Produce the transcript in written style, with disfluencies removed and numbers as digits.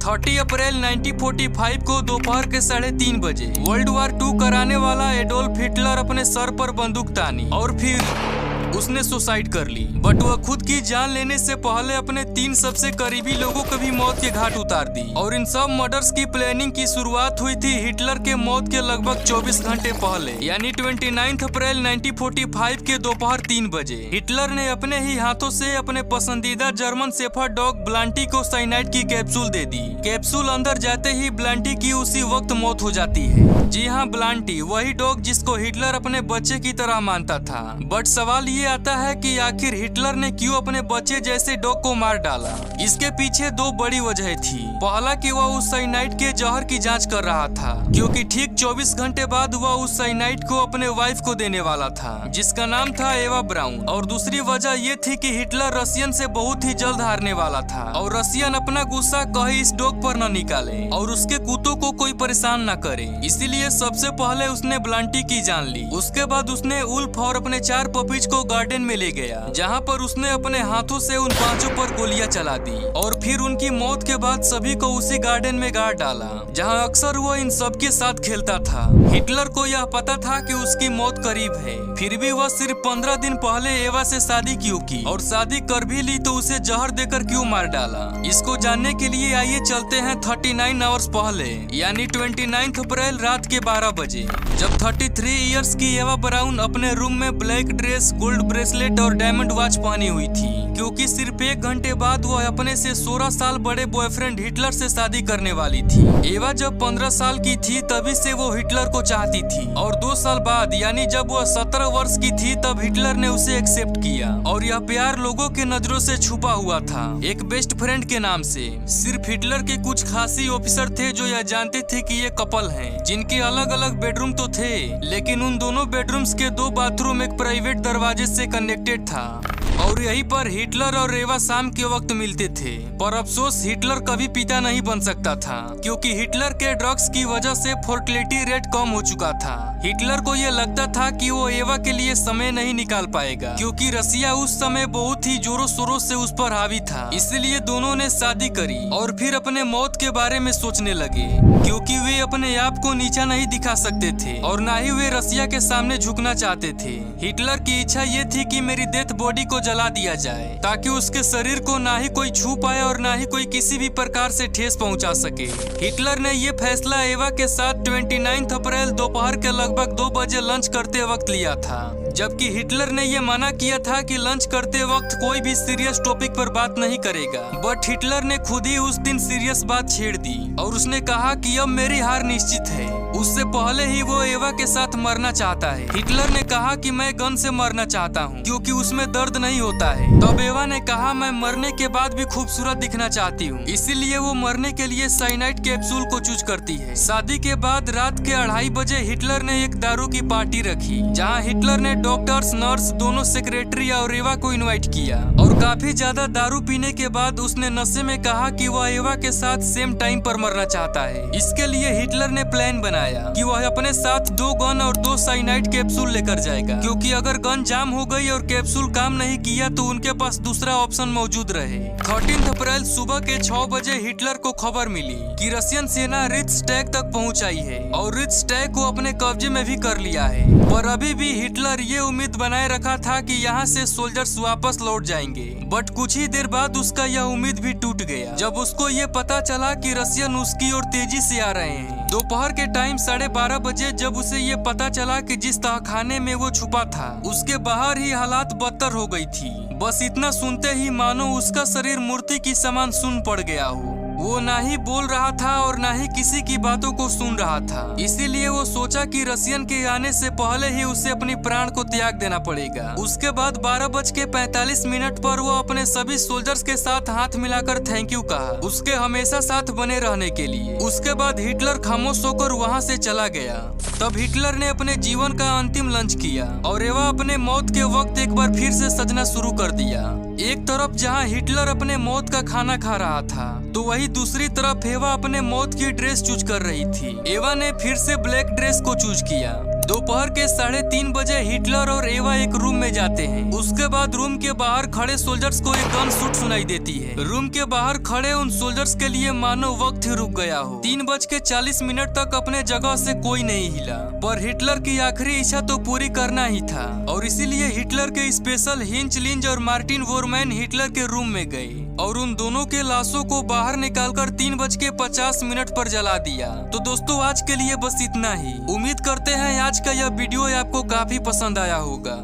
30 अप्रैल 1945 को दोपहर के 3:30 बजे वर्ल्ड वार 2 कराने वाला एडोल्फ हिटलर अपने सर पर बंदूक तानी और फिर उसने सुसाइड कर ली। बट वह खुद की जान लेने से पहले अपने 3 सबसे करीबी लोगों को भी मौत के घाट उतार दी। और इन सब मर्डर्स की प्लानिंग की शुरुआत हुई थी हिटलर के मौत के लगभग 24 घंटे पहले, यानी 29 अप्रैल 1945 के दोपहर 3 बजे हिटलर ने अपने ही हाथों से अपने पसंदीदा जर्मन शेफर्ड डॉग ब्लांटी को साइनाइड की कैप्सूल दे दी। कैप्सूल अंदर जाते ही ब्लांटी की उसी वक्त मौत हो जाती है। जी हाँ, ब्लांटी, वही डॉग जिसको हिटलर अपने बच्चे की तरह मानता था। बट सवाल ये आता है कि आखिर हिटलर ने क्यों अपने बच्चे जैसे डॉग को मार डाला। इसके पीछे 2 बड़ी वजह थी। पहला कि वह उस साइनाइड के जहर की जांच कर रहा था, क्योंकि ठीक 24 घंटे बाद वह उस साइनाइड को अपने वाइफ को देने वाला था, जिसका नाम था एवा ब्राउन। और दूसरी वजह ये थी कि हिटलर रशियन से बहुत ही जल्द हारने वाला था और रशियन अपना गुस्सा कहीं इस डॉग पर न निकाले और उसके कुत्तों को कोई परेशान न करे। इसीलिए सबसे पहले उसने ब्लांटी की जान ली। उसके बाद उसने उल्फ और अपने 4 पपीज को गार्डन में ले गया, जहाँ पर उसने अपने हाथों से उन 5 पर गोलियां चला दी और फिर उनकी मौत के बाद सभी को उसी गार्डन में गाड़ डाला, जहाँ अक्सर वह इन सब के साथ खेलता था। हिटलर को यह पता था कि उसकी मौत करीब है, फिर भी वह सिर्फ 15 दिन पहले एवा से शादी क्यों की और शादी कर भी ली तो उसे जहर देकर क्यों मार डाला। इसको जानने के लिए आइए चलते हैं 39 आवर्स पहले, यानी 29 अप्रैल रात के 12 बजे, जब 33 इयर्स की एवा ब्राउन अपने रूम में ब्लैक ड्रेस, गोल्ड ब्रेसलेट और डायमंड वॉच पहनी हुई थी, क्योंकि सिर्फ 1 घंटे बाद वह अपने से 16 साल बड़े बॉयफ्रेंड हिटलर से शादी करने वाली थी। एवा जब 15 साल की थी तभी से वो हिटलर को चाहती थी और 2 साल बाद यानी जब वह 17 वर्ष की थी तब हिटलर ने उसे एक्सेप्ट किया। और यह प्यार लोगों के नजरों से छुपा हुआ था, एक बेस्ट फ्रेंड के नाम से। सिर्फ हिटलर के कुछ खासी ऑफिसर थे जो यह जानते थे कि ये कपल हैं, जिनके अलग अलग बेडरूम तो थे, लेकिन उन दोनों बेडरूम्स के 2 बाथरूम एक प्राइवेट दरवाजे से कनेक्टेड था और यहीं पर हिटलर और एवा शाम के वक्त मिलते थे। पर अफसोस हिटलर कभी पिता नहीं बन सकता था, क्योंकि हिटलर के ड्रग्स की वजह से फर्टिलिटी रेट कम हो चुका था। हिटलर को यह लगता था कि वो एवा के लिए समय नहीं निकाल पाएगा, क्योंकि रसिया उस समय बहुत ही जोरों शोरों से उस पर हावी था। इसलिए दोनों ने शादी करी और फिर अपने मौत के बारे में सोचने लगे, क्योंकि वे अपने आप को नीचा नहीं दिखा सकते थे और न ही वे रसिया के सामने झुकना चाहते थे। हिटलर की इच्छा ये थी कि मेरी डेथ बॉडी को जला दिया जाए, ताकि उसके शरीर को ना ही कोई छू पाए और ना ही कोई किसी भी प्रकार से ठेस पहुंचा सके। हिटलर ने ये फैसला एवा के साथ 29 अप्रैल दोपहर के लगभग 2 बजे लंच करते वक्त लिया था, जबकि हिटलर ने ये मना किया था कि लंच करते वक्त कोई भी सीरियस टॉपिक पर बात नहीं करेगा। बट हिटलर ने खुद ही उस दिन सीरियस बात छेड़ दी और उसने कहा कि अब मेरी हार निश्चित है। उससे पहले ही वो एवा के साथ मरना चाहता है। हिटलर ने कहा कि मैं गन से मरना चाहता हूँ, क्योंकि उसमें दर्द नहीं होता है। तब एवा ने कहा मैं मरने के बाद भी खूबसूरत दिखना चाहती हूँ, इसीलिए वो मरने के लिए साइनाइड कैप्सूल को चूज करती है। शादी के बाद रात के 2:30 बजे हिटलर ने एक दारू की पार्टी रखी, जहाँ हिटलर ने डॉक्टर्स, नर्स, दोनों सेक्रेटरी और एवा को इनवाइट किया और काफी ज्यादा दारू पीने के बाद उसने नशे में कहा कि वह एवा के साथ सेम टाइम पर मरना चाहता है। इसके लिए हिटलर ने प्लान बनाया कि वह अपने साथ 2 गन और 2 साइनाइड कैप्सूल लेकर जाएगा, क्योंकि अगर गन जाम हो गई और कैप्सूल काम नहीं किया तो उनके पास दूसरा ऑप्शन मौजूद रहे। 13 अप्रैल सुबह के 6 बजे हिटलर को खबर मिली कि रशियन सेना रिच्सटैग तक पहुंच आई है और रिच्सटैग को अपने कब्जे में भी कर लिया है। पर अभी भी हिटलर ये उम्मीद बनाए रखा था कि यहाँ से सोल्जर्स वापस लौट जाएंगे। बट कुछ ही देर बाद उसका यह उम्मीद भी टूट गया, जब उसको ये पता चला कि रशियन उसकी ओर तेजी से आ रहे हैं। दोपहर के टाइम 12:30 बजे जब उसे ये पता चला कि जिस तहखाने में वो छुपा था उसके बाहर ही हालात बदतर हो गई थी। बस इतना सुनते ही मानो उसका शरीर मूर्ति की समान सुन पड़ गया हो। वो ना ही बोल रहा था और ना ही किसी की बातों को सुन रहा था। इसीलिए वो सोचा कि रशियन के आने से पहले ही उसे अपनी प्राण को त्याग देना पड़ेगा। उसके बाद 12:45 पर वो अपने सभी सोल्जर्स के साथ हाथ मिलाकर थैंक यू कहा, उसके हमेशा साथ बने रहने के लिए। उसके बाद हिटलर खामोश होकर वहाँ से चला गया। तब हिटलर ने अपने जीवन का अंतिम लंच किया और एवा अपने मौत के वक्त एक बार फिर से सजना शुरू कर दिया। एक तरफ जहाँ हिटलर अपने मौत का खाना खा रहा था, तो वही दूसरी तरफ एवा अपने मौत की ड्रेस चूज कर रही थी। एवा ने फिर से ब्लैक ड्रेस को चूज किया। दोपहर के 3:30 बजे हिटलर और एवा एक रूम में जाते हैं। उसके बाद रूम के बाहर खड़े सोल्जर्स को एक गन शूट सुनाई देती है। रूम के बाहर खड़े उन सोल्जर्स के लिए मानो वक्त ही रुक गया हो। 3:40 तक अपने जगह से कोई नहीं हिला, पर हिटलर की आखिरी इच्छा तो पूरी करना ही था और इसीलिए हिटलर के स्पेशल हिंच लिंज और मार्टिन वोरमैन हिटलर के रूम में गए और उन दोनों के लाशों को बाहर निकालकर 3:50 पर जला दिया। तो दोस्तों आज के लिए बस इतना ही। उम्मीद करते हैं आज का यह वीडियो आपको काफी पसंद आया होगा।